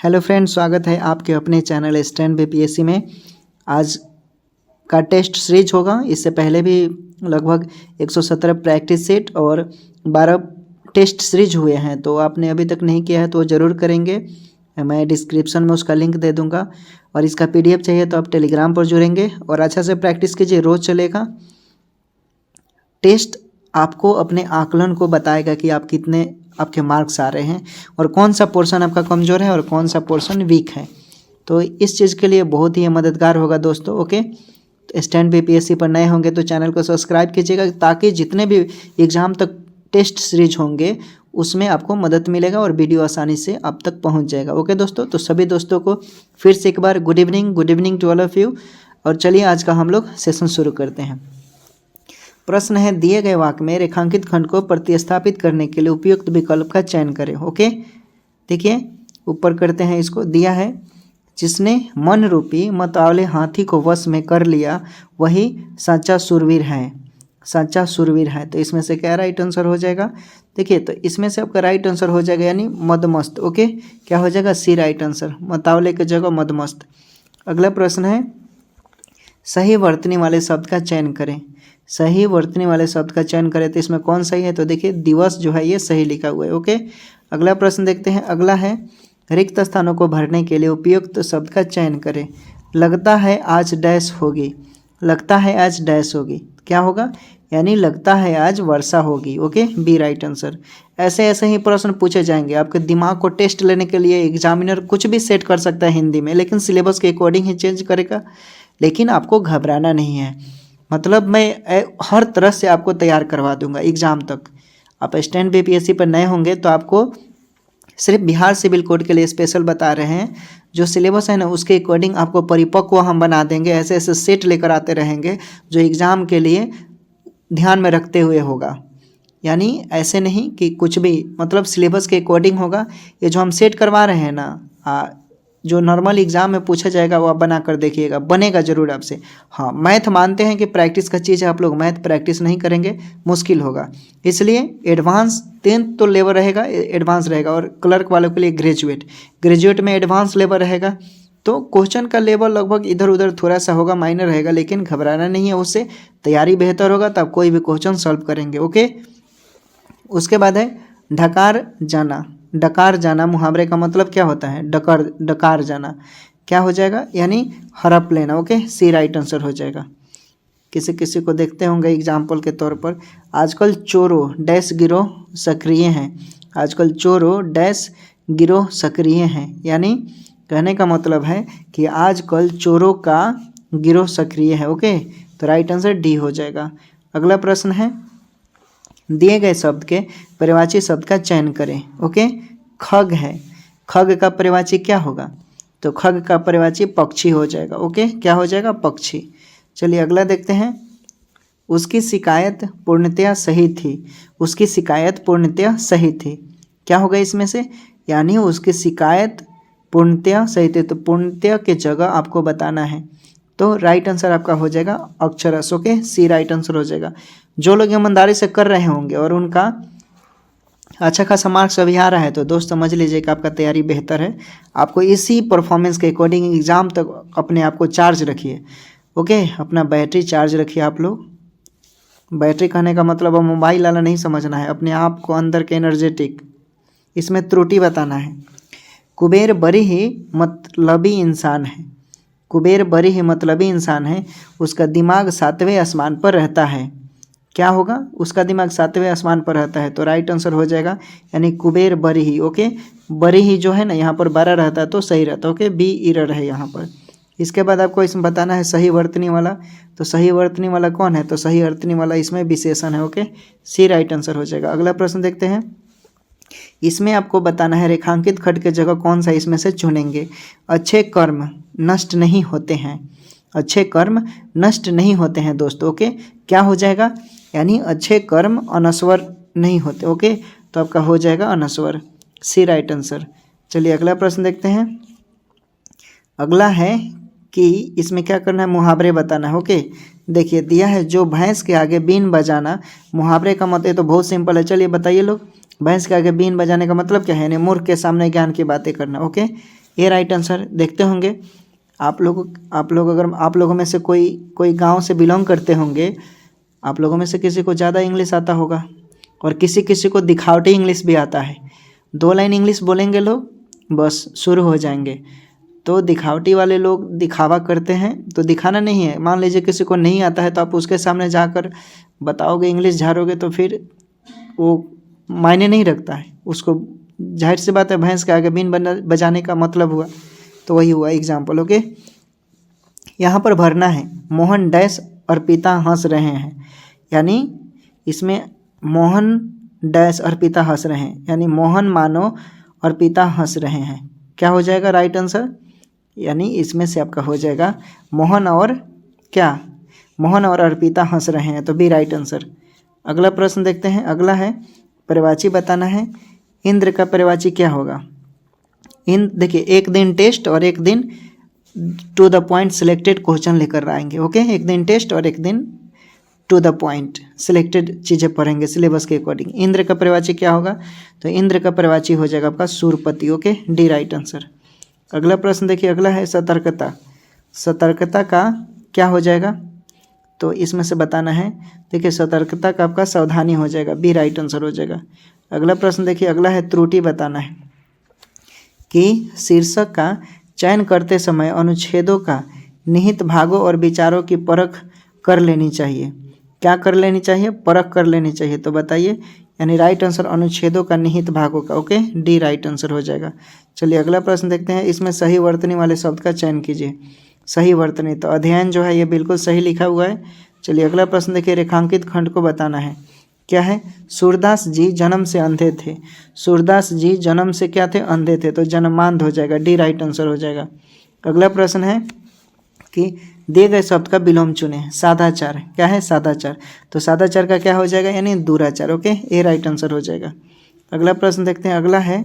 Hello friends, स्वागत है आपके अपने चैनल स्टैंड बीपीएससी में। आज का टेस्ट सीरीज होगा। इससे पहले भी लगभग 117 प्रैक्टिस सेट और 12 टेस्ट सीरीज हुए हैं, तो आपने अभी तक नहीं किया है तो ज़रूर करेंगे। मैं डिस्क्रिप्शन में उसका लिंक दे दूंगा और इसका पीडीएफ चाहिए तो आप टेलीग्राम पर जुड़ेंगे और अच्छा से प्रैक्टिस कीजिए। रोज़ चलेगा टेस्ट। आपको अपने आकलन को बताएगा कि आप कितने आपके मार्क्स आ रहे हैं और कौन सा पोर्शन आपका कमज़ोर है और कौन सा पोर्शन वीक है। तो इस चीज़ के लिए बहुत ही मददगार होगा दोस्तों। ओके, तो स्टैंड बीपीएससी पर नए होंगे तो चैनल को सब्सक्राइब कीजिएगा ताकि जितने भी एग्ज़ाम तक टेस्ट सीरीज होंगे उसमें आपको मदद मिलेगा और वीडियो आसानी से आप तक पहुंच जाएगा। ओके दोस्तों, तो सभी दोस्तों को फिर से एक बार good evening to all of you. और चलिए आज का हम लोग सेशन शुरू करते हैं। प्रश्न है, दिए गए वाक्य में रेखांकित खंड को प्रतिस्थापित करने के लिए उपयुक्त विकल्प का चयन करें। ओके, देखिए ऊपर करते हैं। इसको दिया है, जिसने मन रूपी मतवाले हाथी को वश में कर लिया वही सच्चा सूरवीर है। सच्चा सूरवीर है, तो इसमें से क्या राइट आंसर हो जाएगा? देखिए, तो इसमें से आपका राइट आंसर हो जाएगा यानी मदमस्त। ओके, क्या हो जाएगा? सी राइट आंसर, मतवाले की जगह मदमस्त। अगला प्रश्न है, सही वर्तनी वाले शब्द का चयन करें। सही वर्तनी वाले शब्द का चयन करें तो इसमें कौन सही है? तो देखिए दिवस जो है ये सही लिखा हुआ है। ओके, अगला प्रश्न देखते हैं। अगला है, रिक्त स्थानों को भरने के लिए उपयुक्त शब्द का चयन करें। लगता है आज डैश होगी। लगता है आज डैश होगी, क्या होगा? यानी लगता है आज वर्षा होगी। Okay, B right answer. ऐसे ऐसे ही प्रश्न पूछे जाएंगे। आपके दिमाग को टेस्ट लेने के लिए एग्जामिनर कुछ भी सेट कर सकता है हिंदी में, लेकिन सिलेबस के अकॉर्डिंग ही चेंज करेगा। लेकिन आपको घबराना नहीं है, मतलब मैं हर तरह से आपको तैयार करवा दूंगा एग्ज़ाम तक। आप स्टैंड बीपीएससी पर नए होंगे तो आपको सिर्फ बिहार सिविल कोड के लिए स्पेशल बता रहे हैं। जो सिलेबस है ना उसके अकॉर्डिंग आपको परिपक्व हम बना देंगे। ऐसे ऐसे सेट लेकर आते रहेंगे जो एग्ज़ाम के लिए ध्यान में रखते हुए होगा। यानी ऐसे नहीं कि कुछ भी, मतलब सिलेबस के अकॉर्डिंग होगा। ये जो हम सेट करवा रहे हैं ना, जो नॉर्मल एग्ज़ाम में पूछा जाएगा वो आप बना कर देखिएगा, बनेगा ज़रूर आपसे। हाँ, मैथ मानते हैं कि प्रैक्टिस का चीज़ है, आप लोग मैथ प्रैक्टिस नहीं करेंगे मुश्किल होगा। इसलिए एडवांस 10th तो लेवल रहेगा, एडवांस रहेगा। और क्लर्क वालों के लिए ग्रेजुएट में एडवांस लेवल रहेगा। तो क्वेश्चन का लेवल लगभग इधर उधर थोड़ा सा होगा, माइनर रहेगा, लेकिन घबराना नहीं है। उससे तैयारी बेहतर होगा तब कोई भी क्वेश्चन सॉल्व करेंगे। ओके, उसके बाद है ढकार जाना। डकार जाना मुहावरे का मतलब क्या होता है? डकार जाना, क्या हो जाएगा? यानी हड़प लेना। ओके, सी राइट आंसर हो जाएगा। किसी किसी को देखते होंगे एग्जाम्पल के तौर पर, आजकल चोरों डैश गिरोह सक्रिय हैं। आजकल चोरों डैश गिरोह सक्रिय हैं, यानी कहने का मतलब है कि आजकल चोरों का गिरोह सक्रिय है। ओके, तो राइट आंसर डी हो जाएगा। अगला प्रश्न है, दिए गए शब्द के पर्यायवाची शब्द का चयन करें। ओके, खग है। खग का पर्यायवाची क्या होगा? तो खग का पर्यायवाची पक्षी हो जाएगा। ओके, क्या हो जाएगा? पक्षी। चलिए अगला देखते हैं। उसकी शिकायत पूर्णतया सही थी। उसकी शिकायत पूर्णतया सही थी, क्या होगा इसमें से? यानी उसकी शिकायत पूर्णतया सही थी, तो पूर्णतया की जगह आपको बताना है। तो राइट आंसर आपका हो जाएगा अक्षरस। ओके, सी राइट आंसर हो जाएगा। जो लोग ईमानदारी से कर रहे होंगे और उनका अच्छा खासा मार्क्स अभी आ रहा है तो दोस्त समझ लीजिए कि आपका तैयारी बेहतर है। आपको इसी परफॉर्मेंस के अकॉर्डिंग एग्ज़ाम तक अपने आप को चार्ज रखिए। ओके, अपना बैटरी चार्ज रखिए। आप लोग बैटरी कहने का मतलब अब मोबाइल वाला नहीं समझना है, अपने आप को अंदर के एनर्जेटिक, इसमें त्रुटि बताना है। कुबेर बड़ी ही मतलबी इंसान है। कुबेर बड़ी ही मतलबी इंसान है, उसका दिमाग 7वें आसमान पर रहता है, क्या होगा? उसका दिमाग 7वें आसमान पर रहता है, तो राइट आंसर हो जाएगा यानी कुबेर बरी ही। ओके, बरी ही जो है ना यहाँ पर 12 रहता है तो सही रहता है। ओके, बी इरर है यहाँ पर। इसके बाद आपको इसमें बताना है सही वर्तनी वाला। तो सही वर्तनी वाला कौन है? तो सही वर्तनी वाला इसमें विशेषण है। ओके, सी राइट आंसर हो जाएगा। अगला प्रश्न देखते हैं। इसमें आपको बताना है रेखांकित खंड के जगह कौन सा इसमें से चुनेंगे। अच्छे कर्म नष्ट नहीं होते हैं। अच्छे कर्म नष्ट नहीं होते हैं दोस्तों। ओके, क्या हो जाएगा? यानी अच्छे कर्म अनस्वर नहीं होते। ओके, तो आपका हो जाएगा अनस्वर, सी राइट आंसर। चलिए अगला प्रश्न देखते हैं। अगला है कि इसमें क्या करना है? मुहावरे बताना है। ओके, देखिए दिया है, जो भैंस के आगे बीन बजाना। मुहावरे का मतलब तो बहुत सिंपल है, चलिए बताइए लोग। भैंस के आगे बीन बजाने का मतलब क्या है? यानी मूर्ख के सामने ज्ञान की बातें करना। ओके, ये राइट आंसर। देखते होंगे आप लोग अगर आप लोगों में से कोई गांव से बिलोंग करते होंगे, आप लोगों में से किसी को ज़्यादा इंग्लिश आता होगा और किसी किसी को दिखावटी इंग्लिश भी आता है। 2 लाइन इंग्लिश बोलेंगे लोग, बस शुरू हो जाएंगे। तो दिखावटी वाले लोग दिखावा करते हैं, तो दिखाना नहीं है। मान लीजिए किसी को नहीं आता है तो आप उसके सामने जाकर बताओगे, इंग्लिश झाड़ोगे, तो फिर वो मायने नहीं रखता है उसको। जाहिर सी बात है, भैंस के आगे बीन बजाने का मतलब हुआ, तो वही हुआ एग्जाम्पल। ओके, यहाँ पर भरना है मोहन डैश और पिता हंस रहे हैं, यानी इसमें मोहन डैश और पिता हंस रहे हैं, यानी मोहन मानो और पिता हंस रहे हैं। क्या हो जाएगा राइट आंसर? यानी इसमें से आपका हो जाएगा मोहन और क्या, मोहन और अर्पिता हंस रहे हैं, तो बी राइट आंसर। अगला प्रश्न देखते हैं। अगला है पर्यायवाची बताना है। इंद्र का पर्यायवाची क्या होगा? देखिए, एक दिन टेस्ट और एक दिन to the point selected question लेकर आएंगे। ओके, एक दिन टेस्ट और एक दिन टू द पॉइंट सिलेक्टेड चीज़ें पढ़ेंगे सिलेबस के अकॉर्डिंग। इंद्र का पर्यायवाची क्या होगा? तो इंद्र का पर्यायवाची हो जाएगा आपका सूरपति। Okay, D right answer. अगला प्रश्न देखिए, अगला है सतर्कता। सतर्कता का क्या हो जाएगा? तो इसमें से बताना है। देखिए, सतर्कता का आपका सावधानी हो जाएगा, बी राइट आंसर हो जाएगा। अगला प्रश्न देखिए, अगला है त्रुटि बताना है कि शीर्षक का चयन करते समय अनुच्छेदों का निहित भागों और विचारों की परख कर लेनी चाहिए। क्या कर लेनी चाहिए? परख कर लेनी चाहिए। तो बताइए, यानी राइट आंसर अनुच्छेदों का निहित भागों का। ओके, डी राइट आंसर हो जाएगा। चलिए अगला प्रश्न देखते हैं। इसमें सही वर्तनी वाले शब्द का चयन कीजिए। सही वर्तनी, तो अध्ययन जो है ये बिल्कुल सही लिखा हुआ है। चलिए अगला प्रश्न देखिए, रेखांकित खंड को बताना है। क्या है? सूरदास जी जन्म से अंधे थे। सूरदास जी जन्म से क्या थे? अंधे थे, तो जन्मांध हो जाएगा, डी राइट आंसर हो जाएगा। अगला प्रश्न है कि दिए गए शब्द का विलोम चुने। सादाचार, क्या है? सादाचार, तो सादाचार का क्या हो जाएगा? यानी दुराचार। ओके, ए राइट आंसर हो जाएगा। अगला प्रश्न देखते हैं। अगला है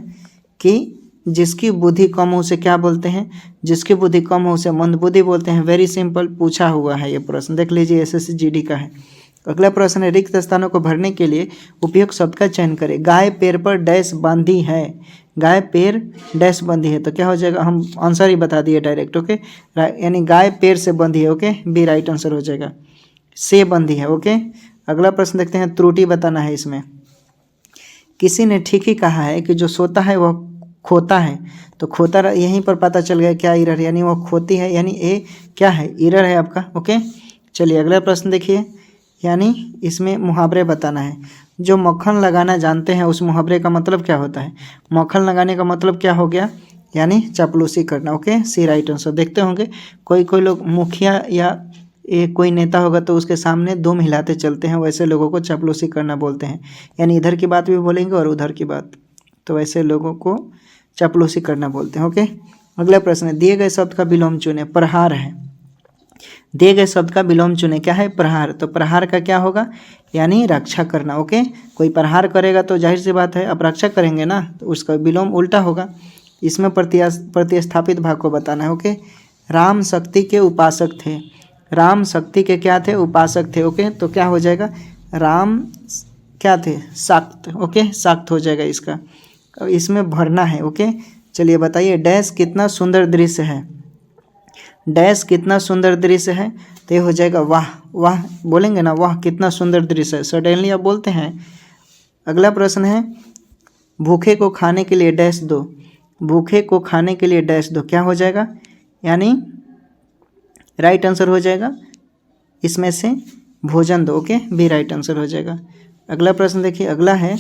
कि जिसकी बुद्धि कम हो उसे क्या बोलते हैं? जिसकी बुद्धि कम हो उसे मंदबुद्धि बोलते हैं। वेरी सिंपल पूछा हुआ है ये प्रश्न, देख लीजिए, एसएससी जीडी का है। अगला प्रश्न है, रिक्त स्थानों को भरने के लिए उपयुक्त शब्द का चयन करें। गाय पैर पर डैश बांधी है। गाय पैर डैश बंधी है, तो क्या हो जाएगा? हम आंसर ही बता दिए डायरेक्ट। ओके, यानी गाय पैर से बंधी है। ओके, बी राइट आंसर हो जाएगा, से बंधी है। ओके, अगला प्रश्न देखते हैं। त्रुटि बताना है इसमें। किसी ने ठीक ही कहा है कि जो सोता है वह खोता है, तो खोता यहीं पर पता चल गया क्या इरर, यानी वह खोती है, यानी ए क्या है? इरर है आपका। ओके, चलिए अगला प्रश्न देखिए, यानी इसमें मुहावरे बताना है। जो मक्खन लगाना जानते हैं उस मुहावरे का मतलब क्या होता है? मक्खन लगाने का मतलब क्या हो गया? यानी चापलूसी करना। Okay, C right answer. देखते होंगे कोई लोग मुखिया या कोई नेता होगा तो उसके सामने दुम हिलाते चलते हैं, वैसे लोगों को चापलूसी करना बोलते हैं, यानी इधर की बात भी बोलेंगे और उधर की बात, तो वैसे लोगों को चापलूसी करना बोलते हैं। ओके, अगला प्रश्न है, दिए गए शब्द का विलोम चुने। प्रहार है, दिए गए शब्द का विलोम चुने। क्या है? प्रहार, तो प्रहार का क्या होगा? यानी रक्षा करना। ओके, कोई प्रहार करेगा तो जाहिर सी बात है आप रक्षा करेंगे ना, तो उसका विलोम उल्टा होगा। इसमें प्रतिस्थापित भाग को बताना है। ओके, राम शक्ति के उपासक थे। राम शक्ति के क्या थे? उपासक थे। ओके, तो क्या हो जाएगा? राम क्या थे? शाक्त। ओके, शाक्त हो जाएगा इसका। इसमें भरना है। ओके, चलिए बताइए, डैश कितना सुंदर दृश्य है। डैश कितना सुंदर दृश्य है, तो ये हो जाएगा वाह। वाह बोलेंगे ना, वाह कितना सुंदर दृश्य है, सडनली आप बोलते हैं। अगला प्रश्न है, भूखे को खाने के लिए डैश दो। भूखे को खाने के लिए डैश दो, क्या हो जाएगा? यानी राइट आंसर हो जाएगा इसमें से भोजन दो। ओके, बी राइट आंसर हो जाएगा। अगला प्रश्न देखिए, अगला है,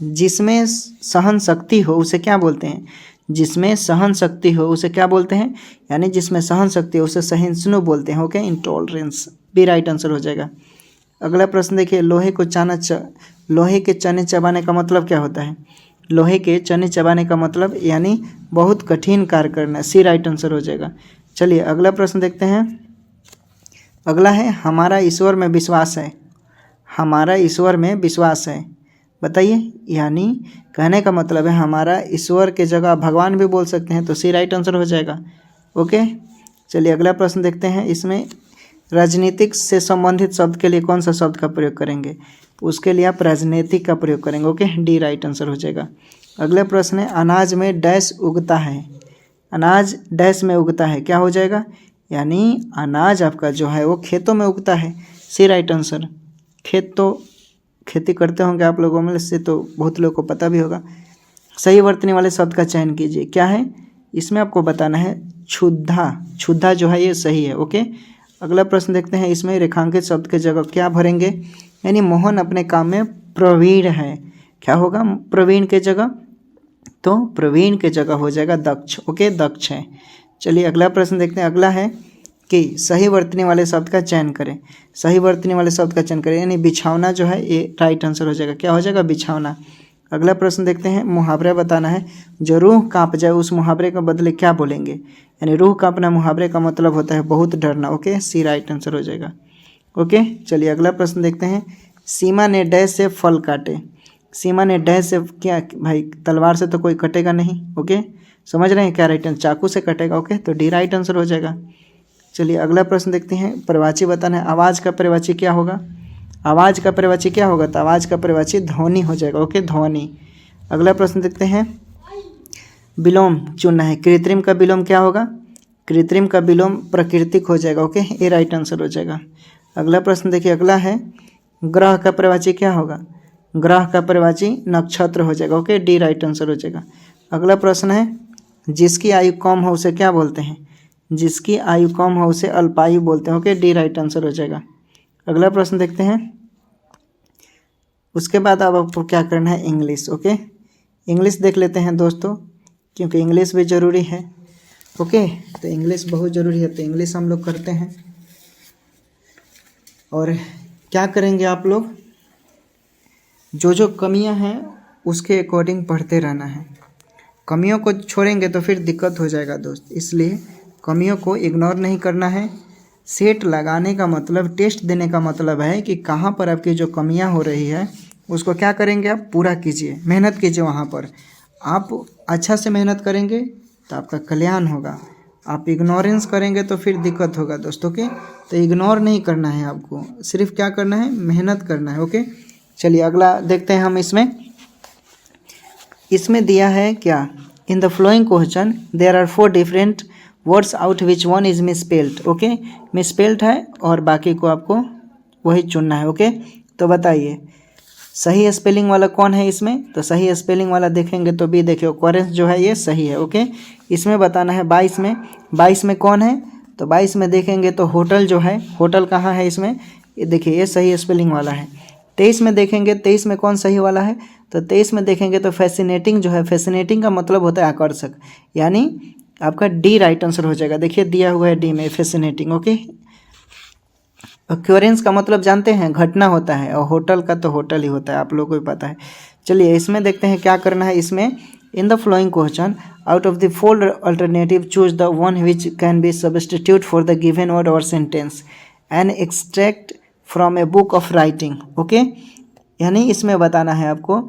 जिसमें सहन शक्ति हो उसे क्या बोलते हैं? जिसमें सहन शक्ति हो उसे क्या बोलते हैं? यानी जिसमें सहन शक्ति हो उसे सहिष्णु बोलते हैं। Okay, intolerance, B right answer हो जाएगा। अगला प्रश्न देखिए, लोहे के चने चबाने का मतलब क्या होता है? लोहे के चने चबाने का मतलब यानी बहुत कठिन कार्य करना, सी राइट आंसर हो जाएगा। चलिए अगला प्रश्न देखते हैं। अगला है, हमारा ईश्वर में विश्वास है। हमारा ईश्वर में विश्वास है, बताइए। यानी कहने का मतलब है हमारा ईश्वर के जगह भगवान भी बोल सकते हैं, तो सी राइट आंसर हो जाएगा। ओके, चलिए अगला प्रश्न देखते हैं। इसमें राजनीतिक से संबंधित शब्द के लिए कौन सा शब्द का प्रयोग करेंगे? उसके लिए आप राजनीतिक का प्रयोग करेंगे। ओके, डी राइट आंसर हो जाएगा। अगला प्रश्न है, अनाज में डैश उगता है। अनाज डैश में उगता है, क्या हो जाएगा, यानी अनाज आपका जो है वो खेतों में उगता है। सी राइट आंसर। खेत तो खेती करते होंगे आप लोगों में से, तो बहुत लोगों को पता भी होगा। सही वर्तनी वाले शब्द का चयन कीजिए। क्या है इसमें आपको बताना है, क्षुधा। क्षुधा जो है ये सही है। ओके, अगला प्रश्न देखते हैं। इसमें रेखांकित शब्द के जगह क्या भरेंगे, यानी मोहन अपने काम में प्रवीण है, क्या होगा प्रवीण के जगह, तो प्रवीण के जगह हो जाएगा दक्ष। ओके, दक्ष है। चलिए अगला प्रश्न देखते हैं। अगला है कि सही वर्तनी वाले शब्द का चयन करें। सही वर्तनी वाले शब्द का चयन करें, यानी बिछावना जो है ये राइट आंसर हो जाएगा। क्या हो जाएगा, बिछावना। अगला प्रश्न देखते हैं। मुहावरा बताना है। जो रूह कांप जाए उस मुहावरे के बदले क्या बोलेंगे, यानी रूह कांपना मुहावरे का मतलब होता है बहुत डरना। ओके, सी राइट आंसर हो जाएगा। ओके, चलिए अगला प्रश्न देखते हैं। सीमा ने डैश से फल काटे। सीमा ने डैश से, क्या भाई तलवार से तो कोई कटेगा नहीं। ओके, समझ रहे हैं क्या, राइट आंसर चाकू से कटेगा। ओके, तो डी राइट आंसर हो जाएगा। चलिए अगला प्रश्न देखते हैं। प्रवाची बताना है। आवाज़ का प्रवाची क्या होगा, आवाज़ का प्रवाची क्या होगा, तो आवाज़ का प्रवाची ध्वनि हो जाएगा। ओके, ध्वनि। अगला प्रश्न देखते हैं। विलोम चुनना है। कृत्रिम का विलोम क्या होगा, कृत्रिम का विलोम प्राकृतिक हो जाएगा। ओके, ये राइट आंसर हो जाएगा। अगला प्रश्न देखिए। अगला है ग्रह का प्रवाची क्या होगा, ग्रह का प्रवाची नक्षत्र हो जाएगा। ओके, डी राइट आंसर हो जाएगा। अगला प्रश्न है। जिसकी आयु कम हो उसे क्या बोलते हैं, जिसकी आयु कम हो उसे अल्पायु बोलते हैं। ओके, डी राइट आंसर हो जाएगा। अगला प्रश्न देखते हैं। उसके बाद अब आपको क्या करना है, इंग्लिश। ओके, इंग्लिश देख लेते हैं दोस्तों, क्योंकि इंग्लिश भी ज़रूरी है। ओके, तो इंग्लिश बहुत ज़रूरी है, तो इंग्लिश हम लोग करते हैं। और क्या करेंगे आप लोग, जो जो कमियां हैं उसके अकॉर्डिंग पढ़ते रहना है। कमियों को छोड़ेंगे तो फिर दिक्कत हो जाएगा दोस्त, इसलिए कमियों को इग्नोर नहीं करना है। सेट लगाने का मतलब, टेस्ट देने का मतलब है कि कहाँ पर आपकी जो कमियां हो रही है उसको क्या करेंगे, आप पूरा कीजिए, मेहनत कीजिए। वहाँ पर आप अच्छा से मेहनत करेंगे तो आपका कल्याण होगा। आप इग्नोरेंस करेंगे तो फिर दिक्कत होगा दोस्तों के। तो इग्नोर नहीं करना है आपको, सिर्फ क्या करना है, मेहनत करना है। ओके, चलिए अगला देखते हैं हम। इसमें दिया है क्या, in the following question there are 4 different words out which one is misspelled. Okay, misspelled है और बाकी को आपको वही चुनना है। ओके, तो बताइए सही स्पेलिंग वाला कौन है इसमें, तो सही स्पेलिंग वाला देखेंगे तो बी, देखिए ऑकरेंस जो है ये सही है। ओके, इसमें बताना है 22 में कौन है, तो 22 में देखेंगे तो होटल जो है, होटल कहाँ है इसमें, ये देखिए ये सही स्पेलिंग वाला है। 23 में देखेंगे, 23 में कौन सही वाला है, तो 23 में देखेंगे तो फैसिनेटिंग जो है, फैसिनेटिंग का मतलब होता है आकर्षक, यानी आपका डी राइट आंसर हो जाएगा। देखिए दिया हुआ है डी में फैसिनेटिंग। ओके, ऑक्योरेंस का मतलब जानते हैं, घटना होता है, और होटल का तो होटल ही होता है, आप लोगों को भी पता है। चलिए इसमें देखते हैं क्या करना है। इसमें in the following question out of the 4 alternative choose the one which can be substitute for the given word or sentence and extract from a book of writing. Okay, यानी इसमें बताना है आपको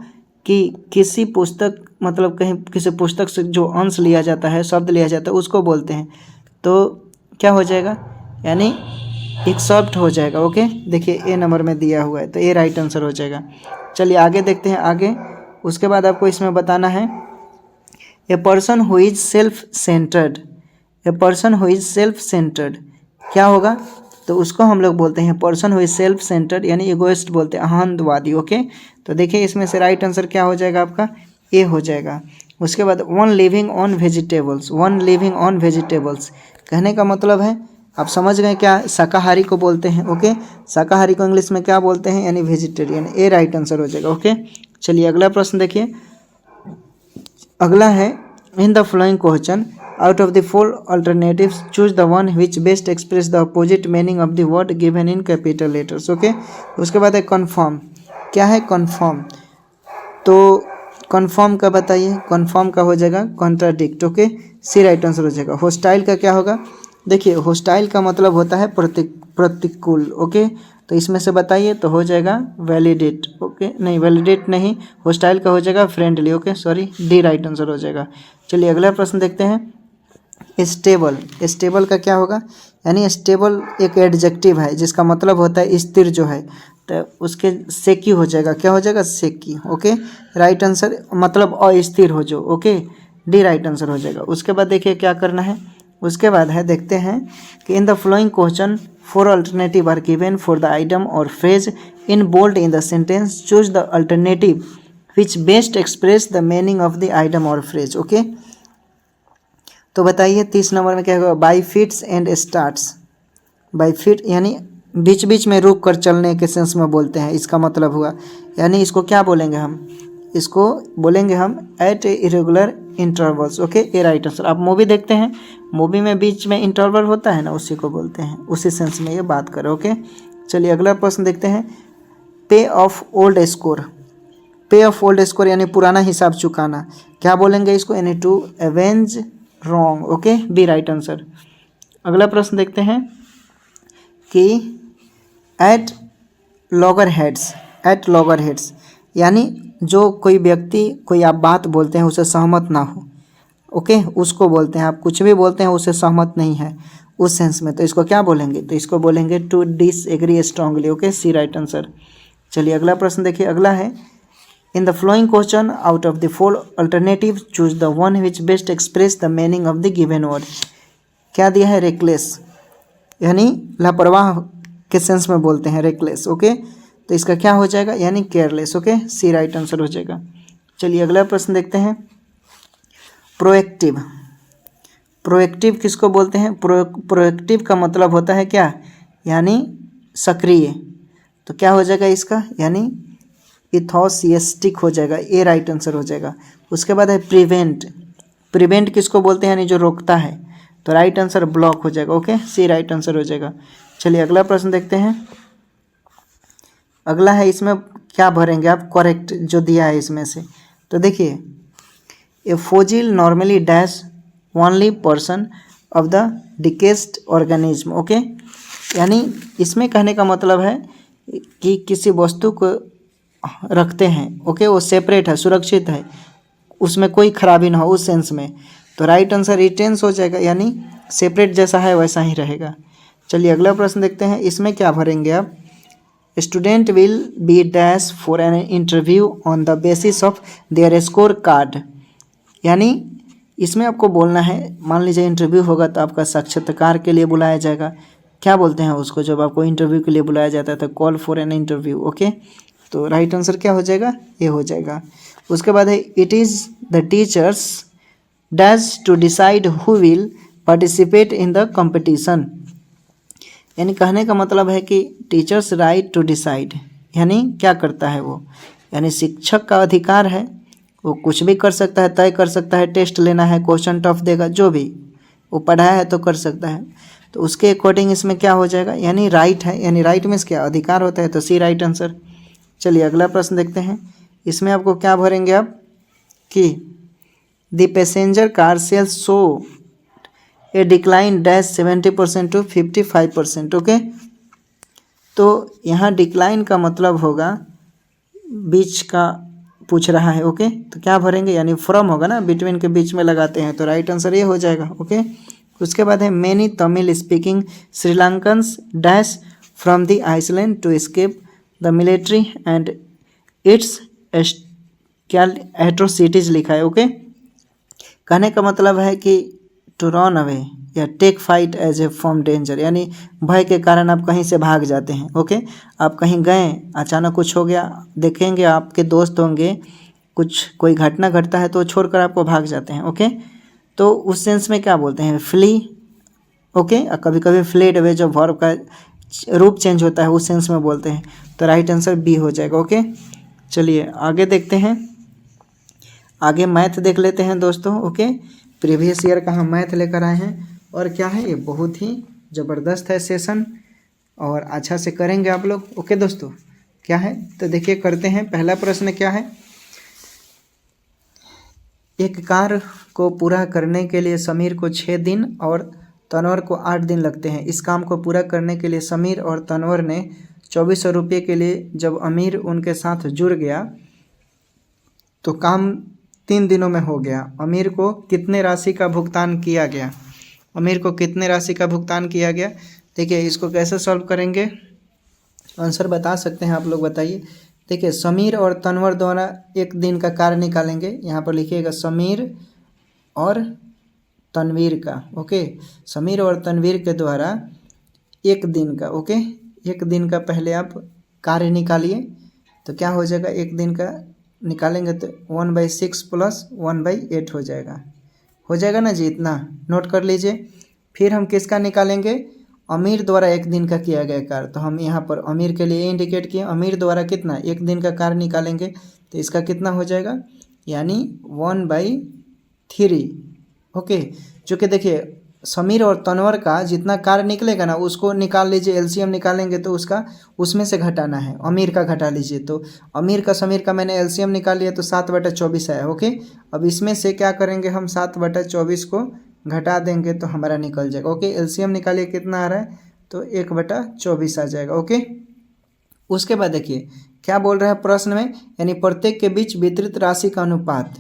कि किसी पुस्तक, मतलब कहीं किसी पुस्तक से जो अंश लिया जाता है, शब्द लिया जाता है, उसको बोलते हैं। तो क्या हो जाएगा, यानी एक्सेप्ट हो जाएगा। ओके, देखिए ए नंबर में दिया हुआ है, तो ए राइट आंसर हो जाएगा। चलिए आगे देखते हैं। आगे उसके बाद आपको इसमें बताना है a person who is self centred. A person who is self centred क्या होगा, तो उसको हम लोग बोलते हैं person who is self centred, यानी इगोइस्ट बोलते हैं, अहंतवादी। ओके, तो देखिए इसमें से राइट आंसर क्या हो जाएगा, आपका ए हो जाएगा। उसके बाद one living on vegetables, one living on vegetables कहने का मतलब है, आप समझ गए क्या, शाकाहारी को बोलते हैं। ओके, शाकाहारी को इंग्लिश में क्या बोलते हैं, यानी वेजिटेरियन। ए राइट आंसर हो जाएगा। ओके, चलिए अगला प्रश्न देखिए। अगला है in the following question out of the 4 alternatives choose the one which best express the opposite meaning of the word given in capital letters. Okay, उसके बाद है कन्फर्म। क्या है कन्फर्म, तो कन्फर्म का बताइए, कन्फर्म का हो जाएगा contradict. Okay, C right answer हो जाएगा। होस्टाइल का क्या होगा, देखिए होस्टाइल का मतलब होता है प्रतिकूल। ओके, तो इसमें से बताइए, तो हो जाएगा वैलिडेट। ओके, नहीं वैलिडेट नहीं, होस्टाइल का हो जाएगा friendly. Okay, sorry, D right answer हो जाएगा। चलिए अगला प्रश्न देखते हैं। स्टेबल, स्टेबल का क्या होगा, यानी स्टेबल एक एडजेक्टिव है जिसका मतलब होता है स्थिर जो है, तो उसके सेकी हो जाएगा, क्या हो जाएगा, सेकी। ओके, राइट आंसर मतलब अस्थिर हो जो। ओके, डी राइट आंसर हो जाएगा। उसके बाद देखिए क्या करना है, उसके बाद है देखते हैं कि in the following question 4 alternative are given for the item or phrase in bold in the sentence, choose the alternative which best express the meaning of the item or phrase. Okay, तो बताइए 30 number में क्या होगा, by fits and starts. By fit यानी बीच बीच में रुक कर चलने के सेंस में बोलते हैं, इसका मतलब हुआ, यानी इसको क्या बोलेंगे हम, इसको बोलेंगे हम एट ए इरेगुलर इंटरवल्स। ओके, ए राइट आंसर। आप मूवी देखते हैं, मूवी में बीच में इंटरवल होता है ना, उसी को बोलते हैं, उसी सेंस में ये बात करें। ओके, चलिए अगला प्रश्न देखते हैं, pay off old score. Pay off old score यानी पुराना हिसाब चुकाना, क्या बोलेंगे इसको, यानी to avenge wrong. Okay, B right answer. अगला प्रश्न देखते हैं कि at loggerheads, at loggerheads यानी जो कोई व्यक्ति कोई आप बात बोलते हैं उसे सहमत ना हो, ओके, उसको बोलते हैं, आप कुछ भी बोलते हैं उससे सहमत नहीं है उस सेंस में, तो इसको क्या बोलेंगे, तो इसको बोलेंगे to disagree strongly. Okay, C right answer. चलिए अगला प्रश्न देखिए, अगला है in the following question out of the 4 alternative choose the one which best express the meaning of the given word. क्या दिया है, रेकलेस यानी लापरवाह के सेंस में बोलते हैं, रेकलेस। ओके, तो इसका क्या हो जाएगा, यानी careless. Okay, C right answer हो जाएगा। चलिए अगला प्रश्न देखते हैं, प्रोएक्टिव। प्रोएक्टिव किसको बोलते हैं, प्रोएक्टिव का मतलब होता है क्या, यानी सक्रिय, तो क्या हो जाएगा इसका, यानी इथोसिएस्टिक हो जाएगा, ए राइट आंसर हो जाएगा। उसके बाद है प्रिवेंट। प्रिवेंट किसको बोलते हैं, यानी जो रोकता है, तो राइट आंसर ब्लॉक हो जाएगा। ओके, सी राइट आंसर हो जाएगा। चलिए अगला प्रश्न देखते हैं, अगला है इसमें क्या भरेंगे आप, करेक्ट जो दिया है इसमें से, तो देखिए a fossil normally dash only person of the deceased organism. Okay, यानी इसमें कहने का मतलब है कि किसी वस्तु को रखते हैं, ओके, वो सेपरेट है, सुरक्षित है, उसमें कोई खराबी ना हो उस सेंस में, तो राइट आंसर रिटेंस हो जाएगा, यानी सेपरेट जैसा है वैसा ही रहेगा। चलिए अगला प्रश्न देखते हैं, इसमें क्या भरेंगे आप, student will be dash for an interview on the basis of their score card, यानी इसमें आपको बोलना है, मान लीजिए इंटरव्यू होगा तो आपका साक्षात्कार के लिए बुलाया जाएगा, क्या बोलते हैं उसको जब आपको इंटरव्यू के लिए बुलाया जाता है, तो call for an interview. Okay, तो राइट आंसर क्या हो जाएगा, ये हो जाएगा। उसके बाद है it is the teacher's dash to decide who will participate in the competition, यानी कहने का मतलब है कि टीचर्स राइट टू डिसाइड, यानी क्या करता है वो, यानी शिक्षक का अधिकार है, वो कुछ भी कर सकता है, तय कर सकता है, टेस्ट लेना है, क्वेश्चन टफ देगा, जो भी वो पढ़ाया है तो कर सकता है, तो उसके अकॉर्डिंग इसमें क्या हो जाएगा, यानी राइट है, यानी राइट मीन्स क्या, अधिकार होता है, तो सी राइट आंसर। चलिए अगला प्रश्न देखते हैं, इसमें आपको क्या भरेंगे आप कि the passenger car sales show a decline dash 70% to 55%। Okay, तो यहाँ डिक्लाइन का मतलब होगा बीच का पूछ रहा है। ओके, तो क्या भरेंगे, यानी फ्रॉम होगा ना, बिटवीन के बीच में लगाते हैं, तो राइट आंसर ये हो जाएगा। ओके, उसके बाद है many Tamil speaking Sri Lankans dash from the island to escape the military and its क्या एट्रोसिटीज लिखा है। ओके, कहने का मतलब है कि टू रन अवे या take fight as a from danger, यानी भय के कारण आप कहीं से भाग जाते हैं। ओके, आप कहीं गए, अचानक कुछ हो गया, देखेंगे आपके दोस्त होंगे, कुछ कोई घटना घटता है तो छोड़कर आपको भाग जाते हैं। ओके, तो उस सेंस में क्या बोलते हैं, फ्ली। ओके, कभी कभी फ्लेड अवे जो वर्ब का रूप चेंज होता है उस सेंस में बोलते हैं, तो राइट आंसर बी हो जाएगा। ओके, चलिए आगे देखते हैं, आगे मैथ देख लेते हैं दोस्तों। ओके, प्रीवियस ईयर का हम मैथ लेकर आए हैं, और क्या है ये बहुत ही ज़बरदस्त है सेशन, और अच्छा से करेंगे आप लोग। ओके दोस्तों, क्या है तो देखिए करते हैं। पहला प्रश्न क्या है, एक कार्य को पूरा करने के लिए समीर को 6 दिन और तनवर को 8 दिन लगते हैं। इस काम को पूरा करने के लिए समीर और तनवर ने 2400 रुपये के लिए जब अमीर उनके साथ जुड़ गया तो काम 3 दिनों में हो गया। अमीर को कितने राशि का भुगतान किया गया, अमीर को कितने राशि का भुगतान किया गया। देखिए इसको कैसे सॉल्व करेंगे, आंसर बता सकते हैं आप लोग, बताइए। देखिए समीर और तनवर द्वारा एक दिन का कार्य निकालेंगे, यहाँ पर लिखिएगा समीर और तनवीर का, ओके, समीर और तनवीर के द्वारा एक दिन का, ओके, एक दिन का पहले आप कार्य निकालिए। तो क्या हो जाएगा, एक दिन का निकालेंगे तो 1/6 + 1/8 हो जाएगा ना जी, इतना नोट कर लीजिए। फिर हम किसका निकालेंगे, अमीर द्वारा एक दिन का किया गया कार्य। तो हम यहाँ पर अमीर के लिए इंडिकेट किए, अमीर द्वारा कितना एक दिन का कार्य निकालेंगे तो इसका कितना हो जाएगा, यानी 1/3, ओके। चूँकि देखिए समीर और तनवर का जितना कार्य निकलेगा ना उसको निकाल लीजिए, एलसीएम निकालेंगे तो उसका उसमें से घटाना है, अमीर का घटा लीजिए। तो अमीर का समीर का मैंने एलसीएम निकाल लिया तो 7/24 आया, ओके। अब इसमें से क्या करेंगे हम, 7/24 को घटा देंगे तो हमारा निकल जाएगा, ओके। एलसीएम निकालिए कितना आ रहा है, तो 1/24 आ जाएगा, ओके। उसके बाद देखिए क्या बोल रहा है प्रश्न में, यानी प्रत्येक के बीच वितरित राशि का अनुपात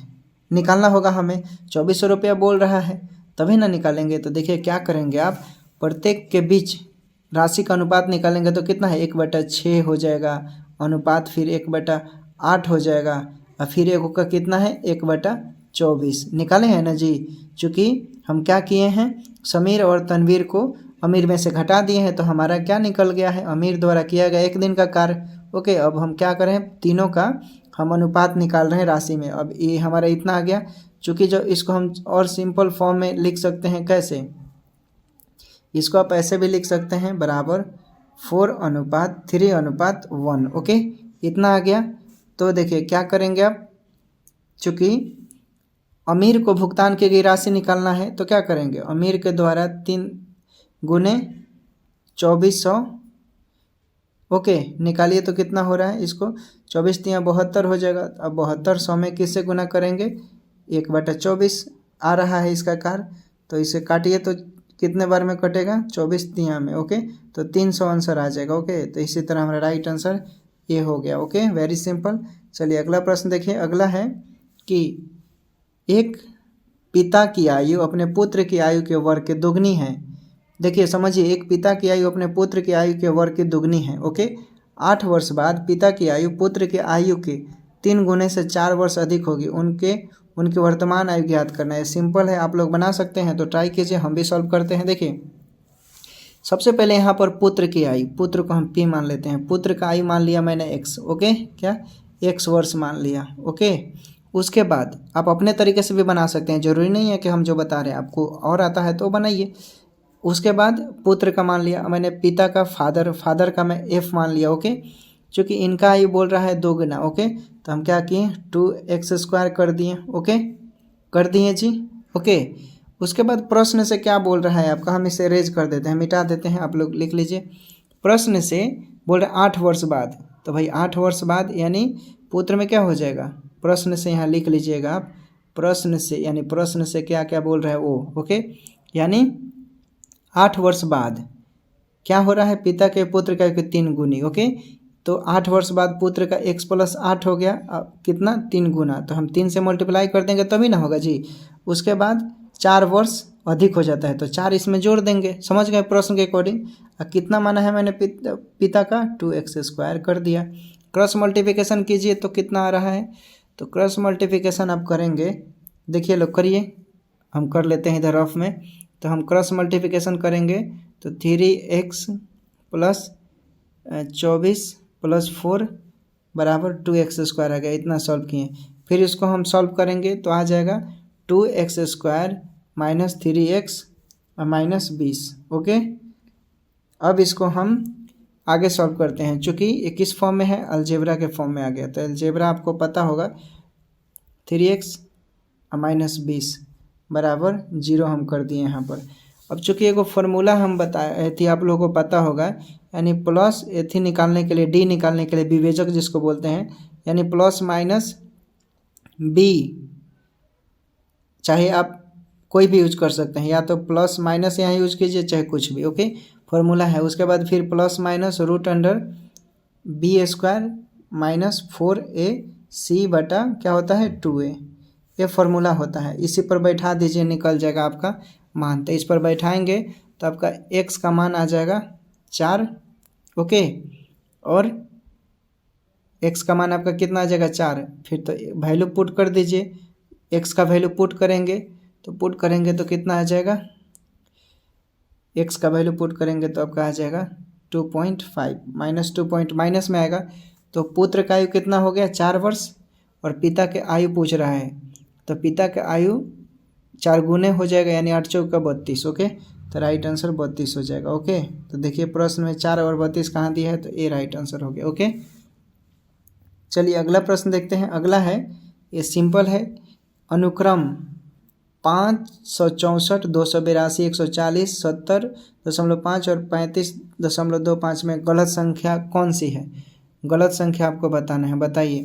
निकालना होगा हमें। 2400 रुपया बोल रहा है तभी ना निकालेंगे। तो देखिए क्या करेंगे आप, प्रत्येक के बीच राशि का अनुपात निकालेंगे तो कितना है, 1/6 हो जाएगा अनुपात, फिर 1/8 हो जाएगा, और फिर एक का कितना है 1/24 निकाले हैं ना जी। चूँकि हम क्या किए हैं, समीर और तनवीर को अमीर में से घटा दिए हैं तो हमारा क्या निकल गया है, अमीर द्वारा किया गया एक दिन का कार्य, ओके। अब हम क्या करें, तीनों का हम अनुपात निकाल रहे हैं राशि में। अब ये हमारा इतना आ गया, चूँकि जो इसको हम और सिंपल फॉर्म में लिख सकते हैं, कैसे, इसको आप ऐसे भी लिख सकते हैं, बराबर 4:3:1, ओके, इतना आ गया। तो देखिए क्या करेंगे आप, चूँकि अमीर को भुगतान की गई राशि निकालना है तो क्या करेंगे, अमीर के द्वारा 3 × 2400, ओके, निकालिए तो कितना हो रहा है, इसको 24×3 = 72 हो जाएगा। अब 7200 में किससे गुना करेंगे, 1/24 आ रहा है इसका कार्य, तो इसे काटिए तो कितने बार में कटेगा, 24×3 में, ओके। तो 300 आंसर आ जाएगा, ओके। तो इसी तरह हमारा राइट आंसर ये हो गया, ओके, वेरी सिंपल। चलिए अगला प्रश्न देखिए। अगला है कि एक पिता की आयु अपने पुत्र की आयु के वर्ग के दुगनी है। देखिए समझिए, एक पिता की आयु अपने पुत्र की आयु के वर्ग की दुगनी है, ओके। 8 वर्ष बाद पिता की आयु पुत्र की आयु के 3 गुने से 4 वर्ष अधिक होगी, उनकी वर्तमान आयु ज्ञात करना है। सिंपल है, आप लोग बना सकते हैं तो ट्राई कीजिए, हम भी सॉल्व करते हैं। देखिए सबसे पहले यहाँ पर पुत्र की आयु, पुत्र को हम P मान लेते हैं, पुत्र का आयु मान लिया मैंने X, ओके, क्या X वर्ष मान लिया, ओके। उसके बाद आप अपने तरीके से भी बना सकते हैं, जरूरी नहीं है कि हम जो बता रहे हैं, आपको और आता है तो बनाइए। उसके बाद पुत्र का मान लिया मैंने, पिता का फादर का मैं F मान लिया, ओके। चूँकि इनका आयु बोल रहा है 2 गुना, ओके, तो हम क्या किए 2x² कर दिए, ओके, कर दिए जी, ओके। उसके बाद प्रश्न से क्या बोल रहा है आपका, हम इसे इरेज कर देते हैं, मिटा देते हैं, आप लोग लिख लीजिए। प्रश्न से बोल रहे 8 वर्ष बाद, तो भाई 8 वर्ष बाद यानी पुत्र में क्या हो जाएगा, प्रश्न से यहाँ लिख लीजिएगा आप, प्रश्न से यानी प्रश्न से क्या क्या बोल रहा है वो, ओके। यानी 8 वर्ष बाद क्या हो रहा है, पिता के पुत्र का 3 गुनी, ओके। तो 8 वर्ष बाद पुत्र का x + 8 हो गया, कितना 3 गुना, तो हम 3 से मल्टीप्लाई कर देंगे तभी ना होगा जी। उसके बाद 4 वर्ष अधिक हो जाता है तो 4 इसमें जोड़ देंगे, समझ गए प्रश्न के अकॉर्डिंग। कितना माना है मैंने पिता का 2x² कर दिया। क्रॉस मल्टीप्लिकेशन कीजिए तो कितना आ रहा है, तो क्रॉस मल्टीप्लिकेशन आप करेंगे, देखिए लोग करिए, हम कर लेते हैं इधर रफ में। तो हम क्रॉस मल्टीप्लिकेशन करेंगे तो 3x + 24 + 4 बराबर 2x² आ गया, इतना सॉल्व किए। फिर इसको हम सॉल्व करेंगे तो आ जाएगा 2x² - 3x - 20, ओके। अब इसको हम आगे सॉल्व करते हैं, चूँकि ये किस फॉर्म में है, अलजेब्रा के फॉर्म में आ गया। तो अलजेब्रा आपको पता होगा, 3x - 20 बराबर 0 हम कर दिए यहाँ पर। अब चूँकि एगो फार्मूला हम बताए थी, आप लोगों को पता होगा, यानी प्लस एथी निकालने के लिए, डी निकालने के लिए, विवेचक जिसको बोलते हैं, यानी प्लस - b, चाहे आप कोई भी यूज कर सकते हैं, या तो प्लस माइनस यहाँ यूज कीजिए चाहे कुछ भी, ओके, फॉर्मूला है। उसके बाद फिर +√b² - 4ac बटा क्या होता है 2a, ये फार्मूला होता है। इसी पर बैठा दीजिए, निकल जाएगा आपका मान। तो इस पर बैठाएंगे तो आपका x का मान आ जाएगा 4, ओके, और x का मान आपका कितना आ जाएगा 4। फिर तो वैल्यू पुट कर दीजिए, x का वैल्यू पुट करेंगे तो पुट करेंगे तो कितना आ जाएगा, एक्स का वैल्यू पुट करेंगे तो आपका आ जाएगा 2.5 माइनस 2 पॉइंट माइनस में आएगा। तो पुत्र का आयु कितना हो गया 4 वर्ष, और पिता के आयु पूछ रहा है, तो पिता का आयु 4 गुने हो जाएगा, यानी 8 चौक का 32। ओके, तो राइट आंसर 32 हो जाएगा। ओके, तो देखिए प्रश्न में 4 और 32 कहाँ दिया है, तो ए राइट आंसर हो गया। ओके, चलिए अगला प्रश्न देखते हैं। अगला है, ये सिंपल है, अनुक्रम 564, 282, 140, 70.5 और 35.25 में गलत संख्या कौन सी है? गलत संख्या आपको बताना है, बताइए।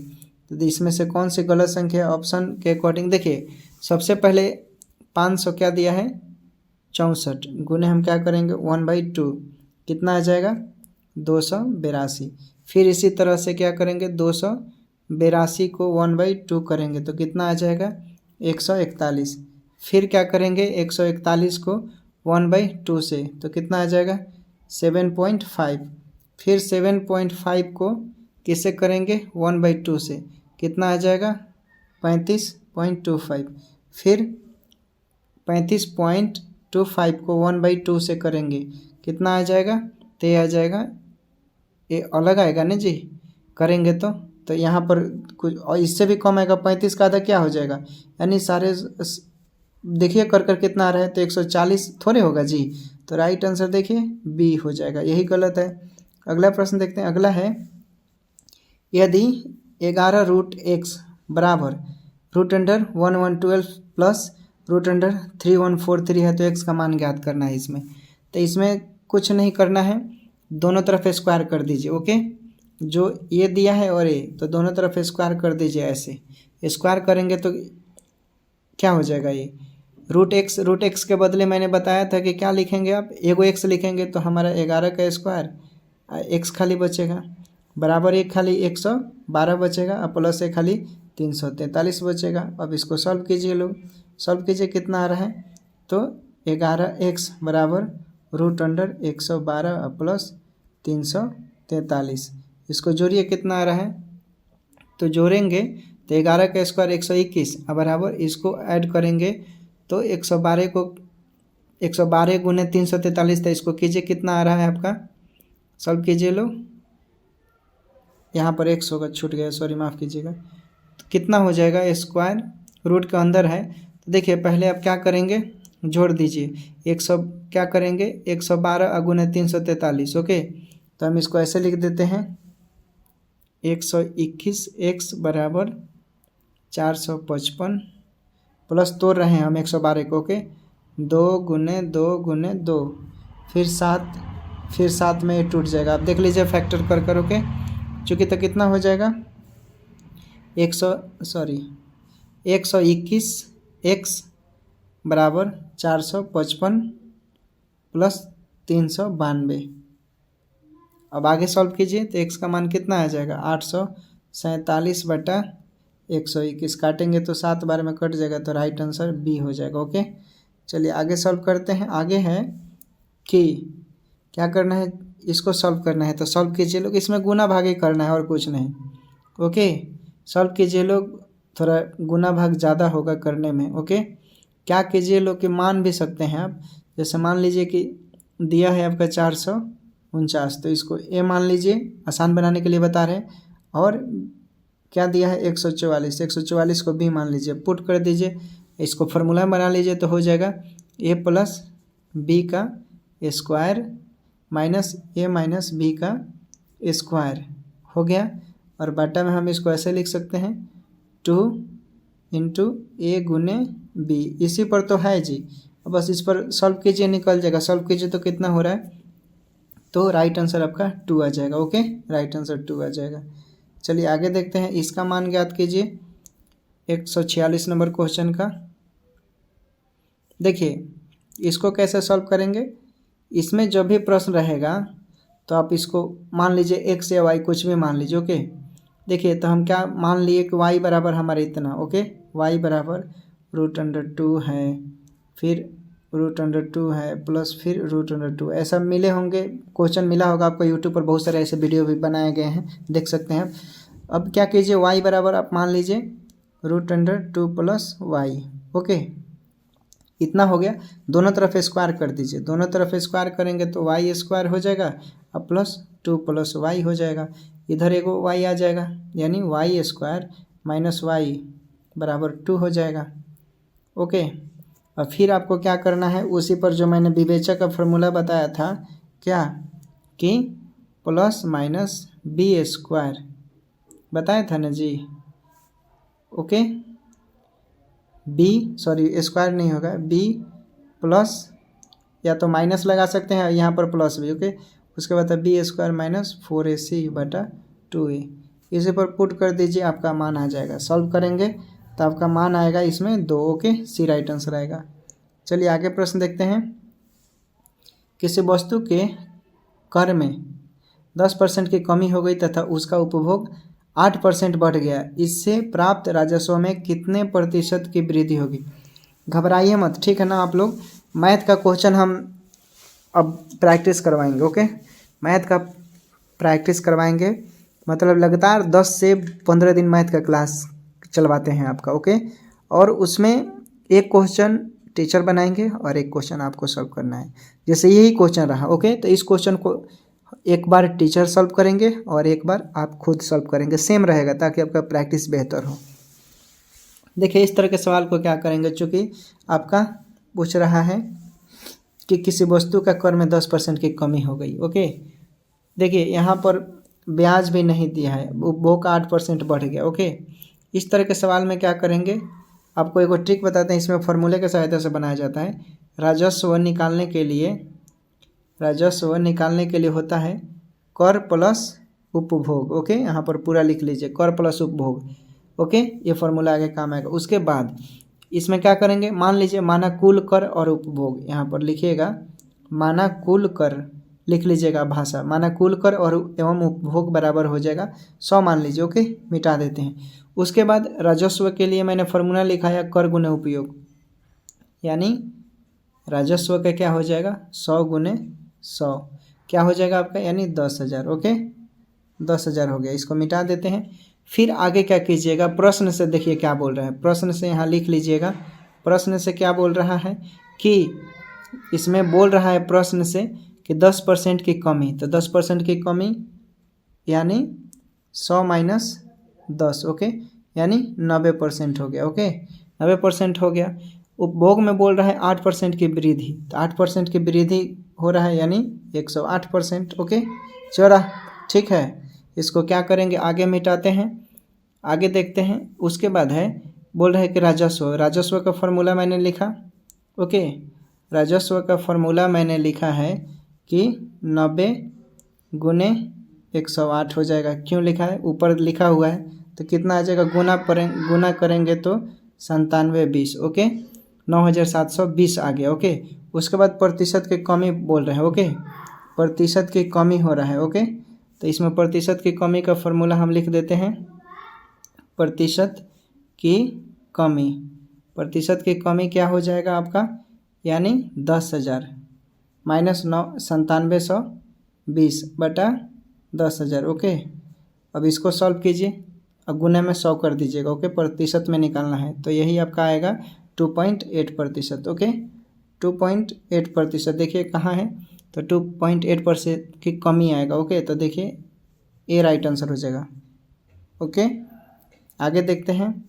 तो इसमें से कौन सी गलत संख्या? ऑप्शन के अकॉर्डिंग देखिए, सबसे पहले 500 क्या दिया है 64, गुने हम क्या करेंगे 1/2, कितना आ जाएगा 282। फिर इसी तरह से क्या करेंगे 282 को 1/2 करेंगे तो कितना आ जाएगा 141। फिर क्या करेंगे 141 को 1/2 से तो कितना आ जाएगा 7.5। फिर 7.5 को किससे करेंगे 1/2 से, कितना आ जाएगा 35.25। फिर 35.25 को 1/2 से करेंगे, कितना आ जाएगा, तो ये आ जाएगा, ये अलग आएगा ना जी, करेंगे तो यहाँ पर कुछ और इससे भी कम आएगा, 35 का आधा क्या हो जाएगा, यानी सारे देखिए कर कितना आ रहा है, तो 140 थोड़े होगा जी। तो राइट आंसर देखिए बी हो जाएगा, यही गलत है। अगला प्रश्न देखते हैं। अगला है, यदि 11√x बराबर √1112 प्लस √3143 है तो x का मान ज्ञात करना है इसमें। तो इसमें कुछ नहीं करना है, दोनों तरफ स्क्वायर कर दीजिए। ओके, जो ये दिया है और ये, तो दोनों तरफ स्क्वायर कर दीजिए। ऐसे स्क्वायर करेंगे तो क्या हो जाएगा, ये √x के बदले मैंने बताया था कि क्या लिखेंगे आप, एगो x लिखेंगे तो हमारा 11 का स्क्वायर, x खाली बचेगा, बराबर एक खाली 112 बचेगा, और प्लस एक खाली 343 बचेगा। अब इसको सॉल्व कीजिए, लोग सॉल्व कीजिए, कितना आ रहा है, तो 11x बराबर √112 प्लस 343, इसको जोड़िए, कितना आ रहा है, तो जोड़ेंगे तो 11 का स्क्वायर 121, अब बराबर इसको ऐड करेंगे तो 112 को 112 गुने 343 था, इसको कीजिए, कितना आ रहा है आपका, सॉल्व कीजिए लोग, यहाँ पर 100 का छूट गया, सॉरी माफ़ कीजिएगा। तो कितना हो जाएगा, स्क्वायर रूट के अंदर है, तो देखिए पहले आप क्या करेंगे, जोड़ दीजिए, 100 क्या करेंगे 112 गुने 343। ओके, तो हम इसको ऐसे लिख देते हैं, 121x बराबर 455 प्लस तोड़ रहे हैं हम 112 को। ओके, 2 गुने 2 गुने 2, फिर 7 में ये टूट जाएगा, आप देख लीजिए फैक्टर कर। ओके, चूँकि तो कितना हो जाएगा 121x बराबर 455 प्लस 392। अब आगे सॉल्व कीजिए तो x का मान कितना आ जाएगा 847/121, काटेंगे तो 7 बार में कट जाएगा, तो राइट आंसर बी हो जाएगा। ओके, चलिए आगे सॉल्व करते हैं। आगे है कि क्या करना है, इसको सॉल्व करना है, तो सॉल्व कीजिए लोग, इसमें गुना भागी करना है और कुछ नहीं। ओके, सॉल्व कीजिए लोग, थोड़ा गुना भाग ज़्यादा होगा करने में। ओके, क्या कीजिए लोग कि मान भी सकते हैं आप, जैसे मान लीजिए कि दिया है आपका 449, तो इसको ए मान लीजिए, आसान बनाने के लिए बता रहे हैं, और क्या दिया है 144 को बी मान लीजिए, पुट कर दीजिए, इसको फार्मूला बना लीजिए, तो हो जाएगा ए प्लस बी का स्क्वायर माइनस ए माइनस बी का स्क्वायर हो गया, और बटा में हम इसको ऐसे लिख सकते हैं 2 इंटू ए गुने बी, इसी पर तो है जी। अब बस इस पर सॉल्व कीजिए, निकल जाएगा, सॉल्व कीजिए तो कितना हो रहा है, तो राइट आंसर आपका 2 आ जाएगा। ओके, राइट आंसर 2 आ जाएगा। चलिए आगे देखते हैं, इसका मान ज्ञात कीजिए 146 नंबर क्वेश्चन का। देखिए इसको कैसे सॉल्व करेंगे, इसमें जब भी प्रश्न रहेगा तो आप इसको मान लीजिए एक्स या वाई कुछ भी मान लीजिए। ओके, देखिए तो हम क्या मान लिए कि वाई बराबर हमारे इतना। ओके, वाई बराबर √2 है, फिर √2 है, प्लस फिर √2, ऐसा मिले होंगे, क्वेश्चन मिला होगा आपको, यूट्यूब पर बहुत सारे ऐसे वीडियो भी बनाए गए हैं, देख सकते हैं। अब क्या कीजिए, वाई बराबर आप मान लीजिए √2 प्लस वाई। ओके, इतना हो गया। दोनों तरफ स्क्वायर कर दीजिए, दोनों तरफ स्क्वायर करेंगे तो वाई स्क्वायर हो जाएगा अब प्लस 2 प्लस वाई हो जाएगा। इधर एक वाई आ जाएगा यानी वाई स्क्वायर माइनस वाई बराबर 2 हो जाएगा। ओके, और फिर आपको क्या करना है, उसी पर जो मैंने विवेचक का फॉर्मूला बताया था क्या कि प्लस माइनस बी स्क्वायर बताया था ना जी। ओके, बी सॉरी स्क्वायर नहीं होगा, बी प्लस या तो माइनस लगा सकते हैं यहाँ पर प्लस भी। ओके, उसके बाद बी स्क्वायर माइनस 4ac बटा 2a, इसे पर पुट कर दीजिए, आपका मान आ जाएगा। सॉल्व करेंगे तो आपका मान आएगा इसमें 2। ओके, सी राइट आंसर आएगा। चलिए आगे प्रश्न देखते हैं। किसी वस्तु के कर में 10% की कमी हो गई तथा उसका उपभोग 8% बढ़ गया, इससे प्राप्त राजस्व में कितने प्रतिशत की वृद्धि होगी? घबराइए मत, ठीक है ना। आप लोग मैथ का क्वेश्चन हम अब प्रैक्टिस करवाएंगे। ओके, मैथ का प्रैक्टिस करवाएंगे, मतलब लगातार 10 से 15 दिन मैथ का क्लास चलवाते हैं आपका। ओके, और उसमें एक क्वेश्चन टीचर बनाएंगे और एक क्वेश्चन आपको सॉल्व करना है। जैसे यही क्वेश्चन रहा, ओके, तो इस क्वेश्चन को एक बार टीचर सॉल्व करेंगे और एक बार आप खुद सॉल्व करेंगे, सेम रहेगा ताकि आपका प्रैक्टिस बेहतर हो। देखिए इस तरह के सवाल को क्या करेंगे, चूँकि आपका पूछ रहा है कि किसी वस्तु का कर में 10% की कमी हो गई। ओके, देखिए यहाँ पर ब्याज भी नहीं दिया है, उपभोग का 8% बढ़ गया। ओके, इस तरह के सवाल में क्या करेंगे, आपको एक ट्रिक बताते हैं, इसमें फॉर्मूले की सहायता से बनाया जाता है। राजस्व निकालने के लिए होता है कर प्लस उपभोग। ओके, यहाँ पर पूरा लिख लीजिए, कर प्लस उपभोग। ओके, ये फॉर्मूला आगे काम आएगा। उसके बाद इसमें क्या करेंगे, मान लीजिए माना कुल कर और उपभोग, यहाँ पर लिखिएगा माना कुल कर, लिख लीजिएगा भाषा, माना कुल कर और एवं उपभोग बराबर हो जाएगा 100 मान लीजिए। ओके, मिटा देते हैं। उसके बाद राजस्व के लिए मैंने फॉर्मूला लिखा है कर गुने उपयोग, यानी राजस्व का क्या हो जाएगा 100 गुने 100 क्या हो जाएगा आपका, यानी 10,000। ओके, 10,000 हो गया, इसको मिटा देते हैं। फिर आगे क्या कीजिएगा, प्रश्न से देखिए क्या बोल रहा है, प्रश्न से यहाँ लिख लीजिएगा। प्रश्न से क्या बोल रहा है कि इसमें बोल रहा है प्रश्न से कि 10% की कमी, तो 10% की कमी यानी 100 माइनस 10। ओके, यानी 90% हो गया। ओके, 90% हो गया। उपभोग में बोल रहा है 8% की वृद्धि, तो 8% की वृद्धि हो रहा है यानी 108%। ओके, चौड़ा, ठीक है। इसको क्या करेंगे, आगे मिटाते हैं, आगे देखते हैं। उसके बाद है बोल रहे हैं कि राजस्व का फॉर्मूला मैंने लिखा। ओके, राजस्व का फॉर्मूला मैंने लिखा है कि 90 गुने 108 हो जाएगा। क्यों लिखा है, ऊपर लिखा हुआ है तो कितना आ जाएगा, गुना करेंगे तो 9720। ओके, 9720 आ गया। ओके, उसके बाद प्रतिशत की कमी बोल रहे हैं। ओके, प्रतिशत की कमी हो रहा है। ओके, तो इसमें प्रतिशत की कमी का फॉर्मूला हम लिख देते हैं, प्रतिशत की कमी क्या हो जाएगा आपका, यानी 10,000 माइनस 9720 बटा 10,000। ओके, अब इसको सॉल्व कीजिए, अब गुने में 100 कर दीजिएगा। ओके, प्रतिशत में निकालना है तो यही आपका आएगा 2.8%। ओके, 2.8%। देखिए कहाँ है, तो 2.8% की कमी आएगा। ओके, तो देखिए ए राइट आंसर हो जाएगा। ओके, आगे देखते हैं।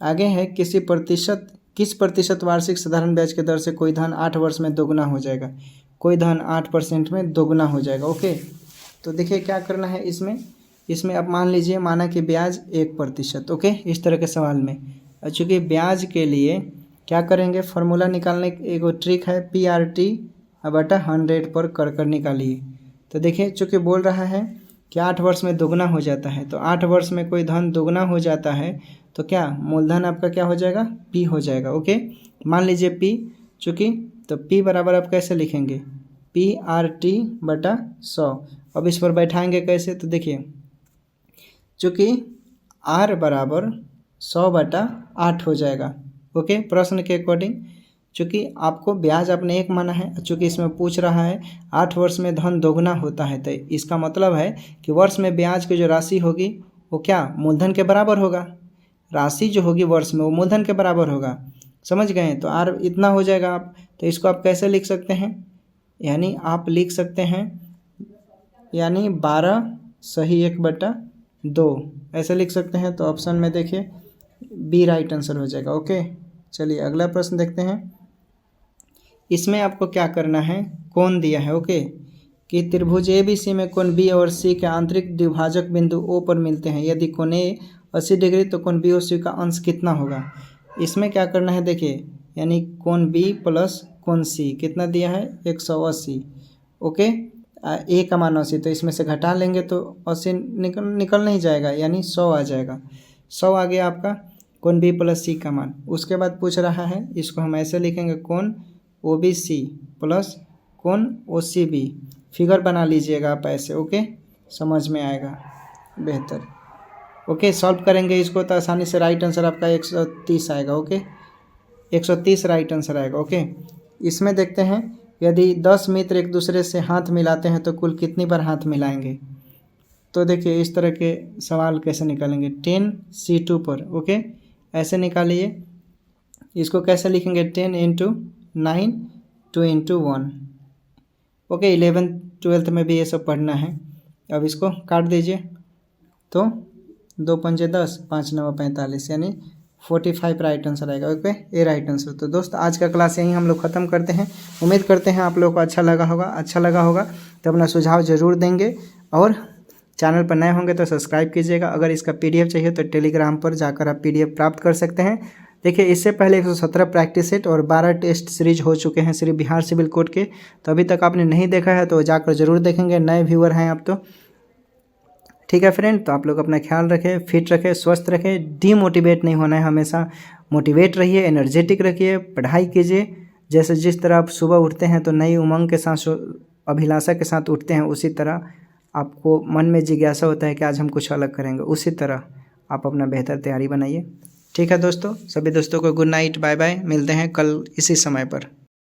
आगे है किस प्रतिशत वार्षिक साधारण ब्याज के दर से कोई धन 8 वर्ष में दोगुना हो जाएगा, कोई धन 8% में दोगुना हो जाएगा। ओके, तो देखिए क्या करना है, इसमें आप मान लीजिए माना कि ब्याज 1%। ओके, इस तरह के सवाल में चूँकि ब्याज के लिए क्या करेंगे, फार्मूला निकालने एक ट्रिक है, PRT बटा 100 पर कर निकालिए। तो देखिए चूँकि बोल रहा है कि 8 वर्ष में दोगुना हो जाता है, तो 8 वर्ष में कोई धन दोगुना हो जाता है तो क्या मूलधन आपका क्या हो जाएगा, P हो जाएगा। ओके, मान लीजिए P, चूँकि तो P बराबर आप कैसे लिखेंगे, PRT बटा 100। अब इस पर बैठाएंगे कैसे, तो देखिए चूँकि R बराबर 100 बटा 8 हो जाएगा। ओके, प्रश्न के अकॉर्डिंग चूँकि आपको ब्याज आपने 1 माना है, चूँकि इसमें पूछ रहा है 8 वर्ष में धन दोगुना होता है, तो इसका मतलब है कि वर्ष में ब्याज की जो राशि होगी वो क्या मूलधन के बराबर होगा, राशि जो होगी वर्ष में वो मूलधन के बराबर होगा। समझ गए? तो R इतना हो जाएगा आप, तो इसको आप कैसे लिख सकते हैं, यानी आप लिख सकते हैं यानी 12 सही 1/2 ऐसे लिख सकते हैं। तो ऑप्शन में देखिए बी राइट आंसर हो जाएगा। ओके, चलिए अगला प्रश्न देखते हैं। इसमें आपको क्या करना है, कोण दिया है ओके, कि त्रिभुज ABC में कोण B और C के आंतरिक द्विभाजक बिंदु O पर मिलते हैं। यदि कोण A 80 डिग्री तो कोण BOC का अंश कितना होगा। इसमें क्या करना है देखिए, यानी कोण B प्लस कोण C कितना दिया है 180। ओके, A का मान 80, तो इसमें से घटा लेंगे तो 80 निकल नहीं जाएगा, यानी 100 आ जाएगा। 100 आ गया आपका कोण B प्लस C का मान। उसके बाद पूछ रहा है, इसको हम ऐसे लिखेंगे कोण OBC प्लस कोण OCB। फिगर बना लीजिएगा आप ऐसे। ओके, समझ में आएगा बेहतर। ओके, सॉल्व करेंगे इसको तो आसानी से राइट आंसर आपका 130 आएगा। ओके, 130 राइट आंसर आएगा। ओके, इसमें देखते हैं, यदि 10 मित्र एक दूसरे से हाथ मिलाते हैं तो कुल कितनी बार हाथ मिलाएंगे। तो देखिए इस तरह के सवाल कैसे निकालेंगे, 10C2 पर। ओके, ऐसे निकालिए। इसको कैसे लिखेंगे, 10 × 9 2 × 1। ओके, 11th 12th में भी ये सब पढ़ना है। अब इसको काट दीजिए, तो 2 पंजे 10, 5 9 45, यानी 45 राइट आंसर आएगा। ओके, ये राइट आंसर। तो दोस्त आज का क्लास यहीं हम लोग ख़त्म करते हैं। उम्मीद करते हैं आप लोगों को अच्छा लगा होगा तो अपना सुझाव ज़रूर देंगे, और चैनल पर नए होंगे तो सब्सक्राइब कीजिएगा। अगर इसका PDF चाहिए तो टेलीग्राम पर जाकर आप PDF प्राप्त कर सकते हैं। देखिए इससे पहले 117 प्रैक्टिस सेट और 12 टेस्ट सीरीज हो चुके हैं श्री बिहार सिविल कोड के, तो अभी तक आपने नहीं देखा है तो जाकर ज़रूर देखेंगे। नए व्यूअर हैं आप तो ठीक है फ्रेंड। तो आप लोग अपना ख्याल रखें, फिट रखें, स्वस्थ रखें, डीमोटिवेट नहीं होना है, हमेशा मोटिवेट रहिए, एनर्जेटिक रखिए, पढ़ाई कीजिए। जैसे जिस तरह आप सुबह उठते हैं तो नई उमंग के साथ, अभिलाषा के साथ उठते हैं, उसी तरह आपको मन में जिज्ञासा होता है कि आज हम कुछ अलग करेंगे, उसी तरह आप अपना बेहतर तैयारी बनाइए। ठीक है दोस्तों, सभी दोस्तों को गुड नाइट, बाय बाय। मिलते हैं कल इसी समय पर।